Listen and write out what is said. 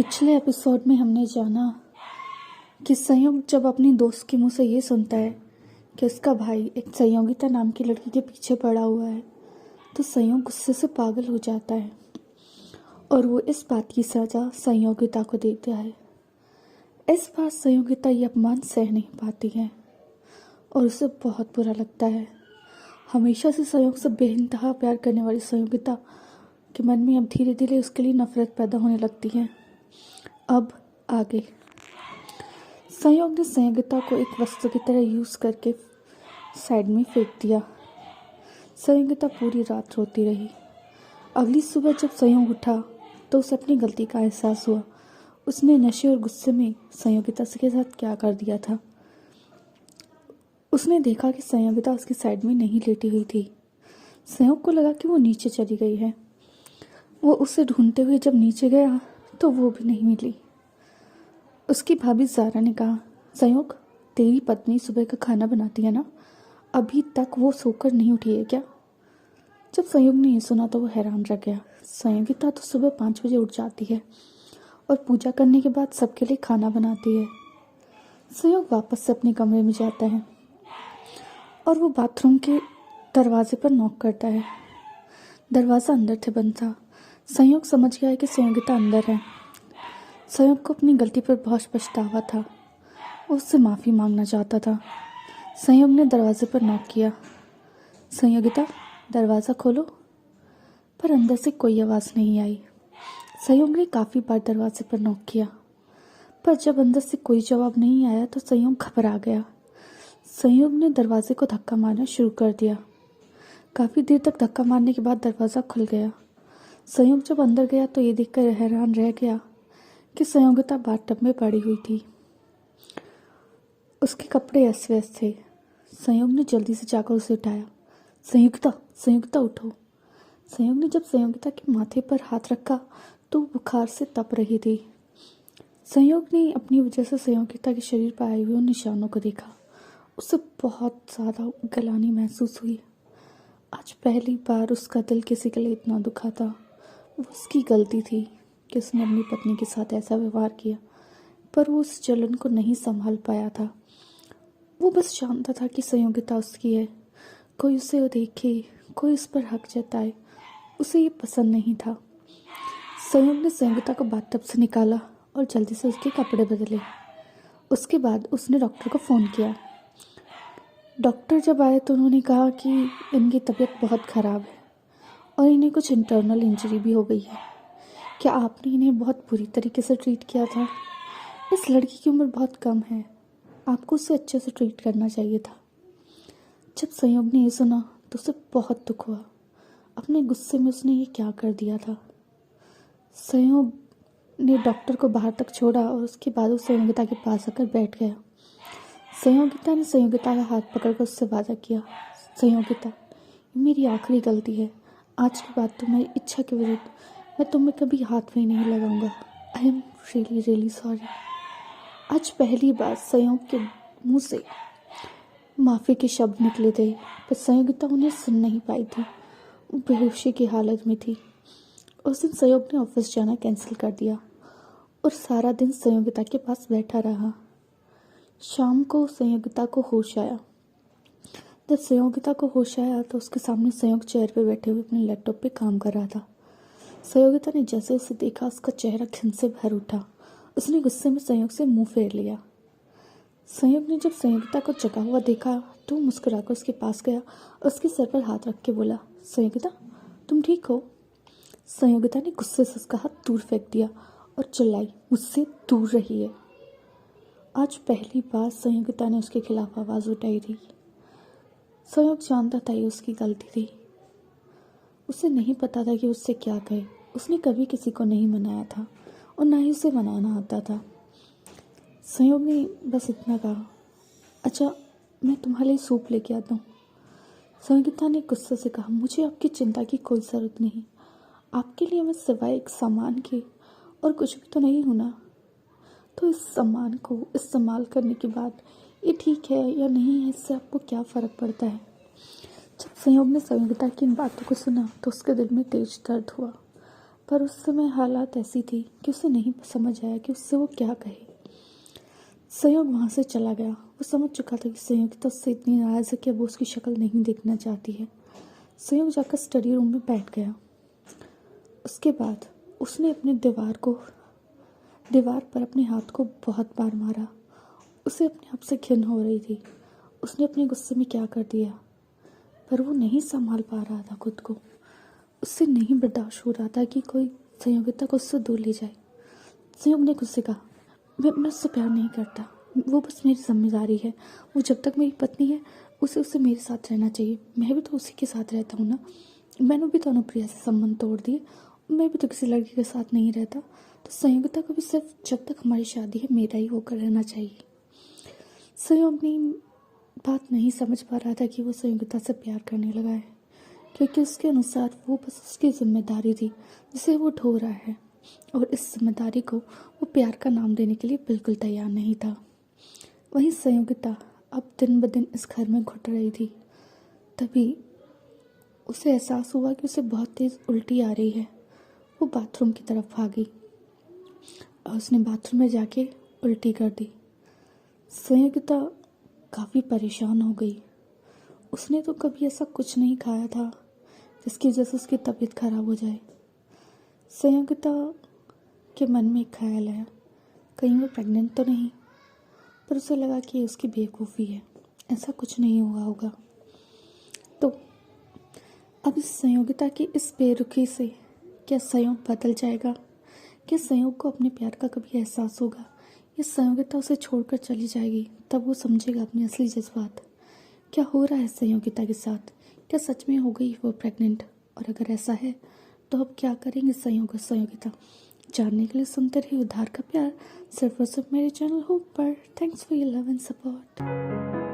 पिछले एपिसोड में हमने जाना कि संयोग जब अपनी दोस्त के मुंह से ये सुनता है कि उसका भाई एक संयोगिता नाम की लड़की के पीछे पड़ा हुआ है, तो संयोग गुस्से से पागल हो जाता है और वो इस बात की सजा संयोगिता को देता है। इस बार संयोगिता ये अपमान सह नहीं पाती है और उसे बहुत बुरा लगता है। हमेशा से संयोग से बेइंतहा प्यार करने वाली संयोगिता के मन में अब धीरे धीरे उसके लिए नफरत पैदा होने लगती है। अब आगे संयोग ने संयोगिता को एक वस्तु की तरह यूज करके साइड में फेंक दिया। संयोगिता पूरी रात रोती रही। अगली सुबह जब संयोग उठा तो उसे अपनी गलती का एहसास हुआ। उसने नशे और गुस्से में संयोगिता के साथ क्या कर दिया था। उसने देखा कि संयोगिता उसकी साइड में नहीं लेटी हुई थी। संयोग को लगा कि वो नीचे चली गई है। वो उसे ढूंढते हुए जब नीचे गया तो वो भी नहीं मिली। उसकी भाभी ज़ारा ने कहा, संयोग, तेरी पत्नी सुबह का खाना बनाती है ना, अभी तक वो सोकर नहीं उठी है क्या? जब संयोग ने ये सुना तो वो हैरान रह गया। संयोगिता तो सुबह 5 बजे उठ जाती है और पूजा करने के बाद सबके लिए खाना बनाती है। संयोग वापस से अपने कमरे में जाता है और वो बाथरूम के दरवाजे पर नॉक करता है। दरवाज़ा अंदर से बंद था। संयोग समझ गया कि संयोगिता अंदर है। संयोग को अपनी गलती पर बहुत पछतावा था। वो उससे माफ़ी मांगना चाहता था। संयोग ने दरवाजे पर नॉक किया। संयोगिता, दरवाज़ा खोलो। पर अंदर से कोई आवाज़ नहीं आई। संयोग ने काफ़ी बार दरवाजे पर नॉक किया, पर जब अंदर से कोई जवाब नहीं आया तो संयोग घबरा गया। संयोग ने दरवाजे को धक्का मारना शुरू कर दिया। काफ़ी देर तक धक्का मारने के बाद दरवाज़ा खुल गया। संयोग जब अंदर गया तो ये देखकर हैरान रह गया कि संयोगिता बाथटब में पड़ी हुई थी। उसके कपड़े अस्त व्यस्त थे। संयोग ने जल्दी से जाकर उसे उठाया। संयोगिता, संयोगिता उठो। संयोग ने जब संयोगिता के माथे पर हाथ रखा तो वो बुखार से तप रही थी। संयोग ने अपनी वजह से संयोगिता के शरीर पर आए हुए उन निशानों को देखा। उसे बहुत ज़्यादा गलानी महसूस हुई। आज पहली बार उसका दिल किसी के लिए इतना दुखा था। वो उसकी गलती थी कि उसने अपनी पत्नी के साथ ऐसा व्यवहार किया, पर वो उस जलन को नहीं संभाल पाया था। वो बस जानता था कि संयोगिता उसकी है। कोई उसे देखे, कोई उस पर हक जताए, उसे ये पसंद नहीं था। संयोग ने संयोगिता को बाथटब से निकाला और जल्दी से उसके कपड़े बदले। उसके बाद उसने डॉक्टर को फ़ोन किया। डॉक्टर जब आए तो उन्होंने कहा कि इनकी तबीयत बहुत ख़राब है और इन्हें कुछ इंटरनल इंजरी भी हो गई है। क्या आपने इन्हें बहुत बुरी तरीके से ट्रीट किया था? इस लड़की की उम्र बहुत कम है, आपको उसे अच्छे से ट्रीट करना चाहिए था। जब संयोग ने ये सुना तो उसे बहुत दुख हुआ। अपने गुस्से में उसने ये क्या कर दिया था। संयोग ने डॉक्टर को बाहर तक छोड़ा और उसके बाद वो संयोगिता के पास आकर बैठ गया। संयोगिता ने संयोगिता का हाथ पकड़कर उससे वादा किया, संयोगिता, ये मेरी आखिरी गलती है। आज के बाद तुम्हारी इच्छा के विरुद्ध मैं तुम्हें कभी हाथ भी नहीं लगाऊंगा। I am really really sorry. आज पहली बार संयोग के मुंह से माफ़ी के शब्द निकले थे, पर संयोगिता उन्हें सुन नहीं पाई थी। वो बेहोशी की हालत में थी। उस दिन संयोग ने ऑफिस जाना कैंसिल कर दिया और सारा दिन संयोगिता के पास बैठा रहा। शाम को संयोगिता को होश आया। जब संयोगिता को होश आया तो उसके सामने संयोग चेयर पे बैठे हुए अपने लैपटॉप पे काम कर रहा था। संयोगिता ने जैसे उसे देखा उसका चेहरा घिन से भर उठा। उसने गुस्से में संयोग से मुंह फेर लिया। संयोग ने जब संयोगिता को जगा हुआ देखा तो मुस्कुराकर उसके पास गया और उसके सर पर हाथ रख के बोला, संयोगिता, तुम ठीक हो? संयोगिता ने गुस्से से उसका हाथ दूर फेंक दिया और चिल्लाई, मुझसे दूर रहिए। आज पहली बार संयोगिता ने उसके खिलाफ आवाज़ उठाई थी। संयोग जानता था ये उसकी गलती थी। उसे नहीं पता था कि उससे क्या कहे। उसने कभी किसी को नहीं मनाया था और ना ही उसे मनाना आता था। संयोग ने बस इतना कहा, अच्छा, मैं तुम्हारे लिए सूप लेके आता हूँ। संयोगिता ने गुस्से से कहा, मुझे आपकी चिंता की कोई ज़रूरत नहीं। आपके लिए मैं सिवाय एक सामान के और कुछ भी तो नहीं हूँ ना। तो इस सामान को इस्तेमाल करने के बाद ये ठीक है या नहीं है, इससे आपको क्या फ़र्क पड़ता है? जब संयोग ने संयोगिता की इन बातों को सुना तो उसके दिल में तेज दर्द हुआ, पर उस समय हालात ऐसी थी कि उसे नहीं समझ आया कि उससे वो क्या कहे। संयोग वहाँ से चला गया। वो समझ चुका था कि संयोगिता उससे इतनी नाराज़ है कि अब वो उसकी शक्ल नहीं देखना चाहती है। संयोग जाकर स्टडी रूम में बैठ गया। उसके बाद उसने अपने दीवार पर अपने हाथ को बहुत बार मारा। उसे अपने आप से घिन हो रही थी। उसने अपने गुस्से में क्या कर दिया, पर वो नहीं संभाल पा रहा था खुद को। उससे नहीं बर्दाश्त हो रहा था कि कोई संयोगिता को उससे दूर ले जाए। संयोग ने खुद से कहा, मैं उससे प्यार नहीं करता, वो बस मेरी जिम्मेदारी है। वो जब तक मेरी पत्नी है उसे मेरे साथ रहना चाहिए। मैं भी तो उसी के साथ रहता हूँ ना। मैंने भी तो अनुप्रिया से संबंध तोड़ दिए। मैं भी तो किसी लड़की के साथ नहीं रहता। तो संयोगिता को भी सिर्फ जब तक हमारी शादी है मेरा ही होकर रहना चाहिए। संयोग अपनी बात नहीं समझ पा रहा था कि वो संयोगिता से प्यार करने लगा है, क्योंकि उसके अनुसार वो बस उसकी जिम्मेदारी थी जिसे वो ढो रहा है, और इस जिम्मेदारी को वो प्यार का नाम देने के लिए बिल्कुल तैयार नहीं था। वहीं संयोगिता अब दिन ब दिन इस घर में घुट रही थी। तभी उसे एहसास हुआ कि उसे बहुत तेज़ उल्टी आ रही है। वो बाथरूम की तरफ भागी और उसने बाथरूम में जाके उल्टी कर दी। संयोगिता काफ़ी परेशान हो गई। उसने तो कभी ऐसा कुछ नहीं खाया था जिसकी वजह से उसकी तबीयत खराब हो जाए। संयोगिता के मन में एक ख्याल आया, कहीं वो प्रेग्नेंट तो नहीं। पर उसे लगा कि उसकी बेवकूफ़ी है, ऐसा कुछ नहीं हुआ होगा। तो अब इस संयोगिता की इस बेरुखी से क्या संयोग बदल जाएगा? क्या संयोग को अपने प्यार का कभी एहसास होगा? या संयोगिता उसे छोड़कर चली जाएगी, तब वो समझेगा अपनी असली जज्बात? क्या हो रहा है संयोगिता के साथ? क्या सच में हो गई वो प्रेग्नेंट? और अगर ऐसा है तो अब क्या करेंगे संयोग और संयोगिता? जानने के लिए सुनते रहिए उधार का प्यार, सिर्फ और सिर्फ मेरे चैनल होप पर। Thanks for your love and support.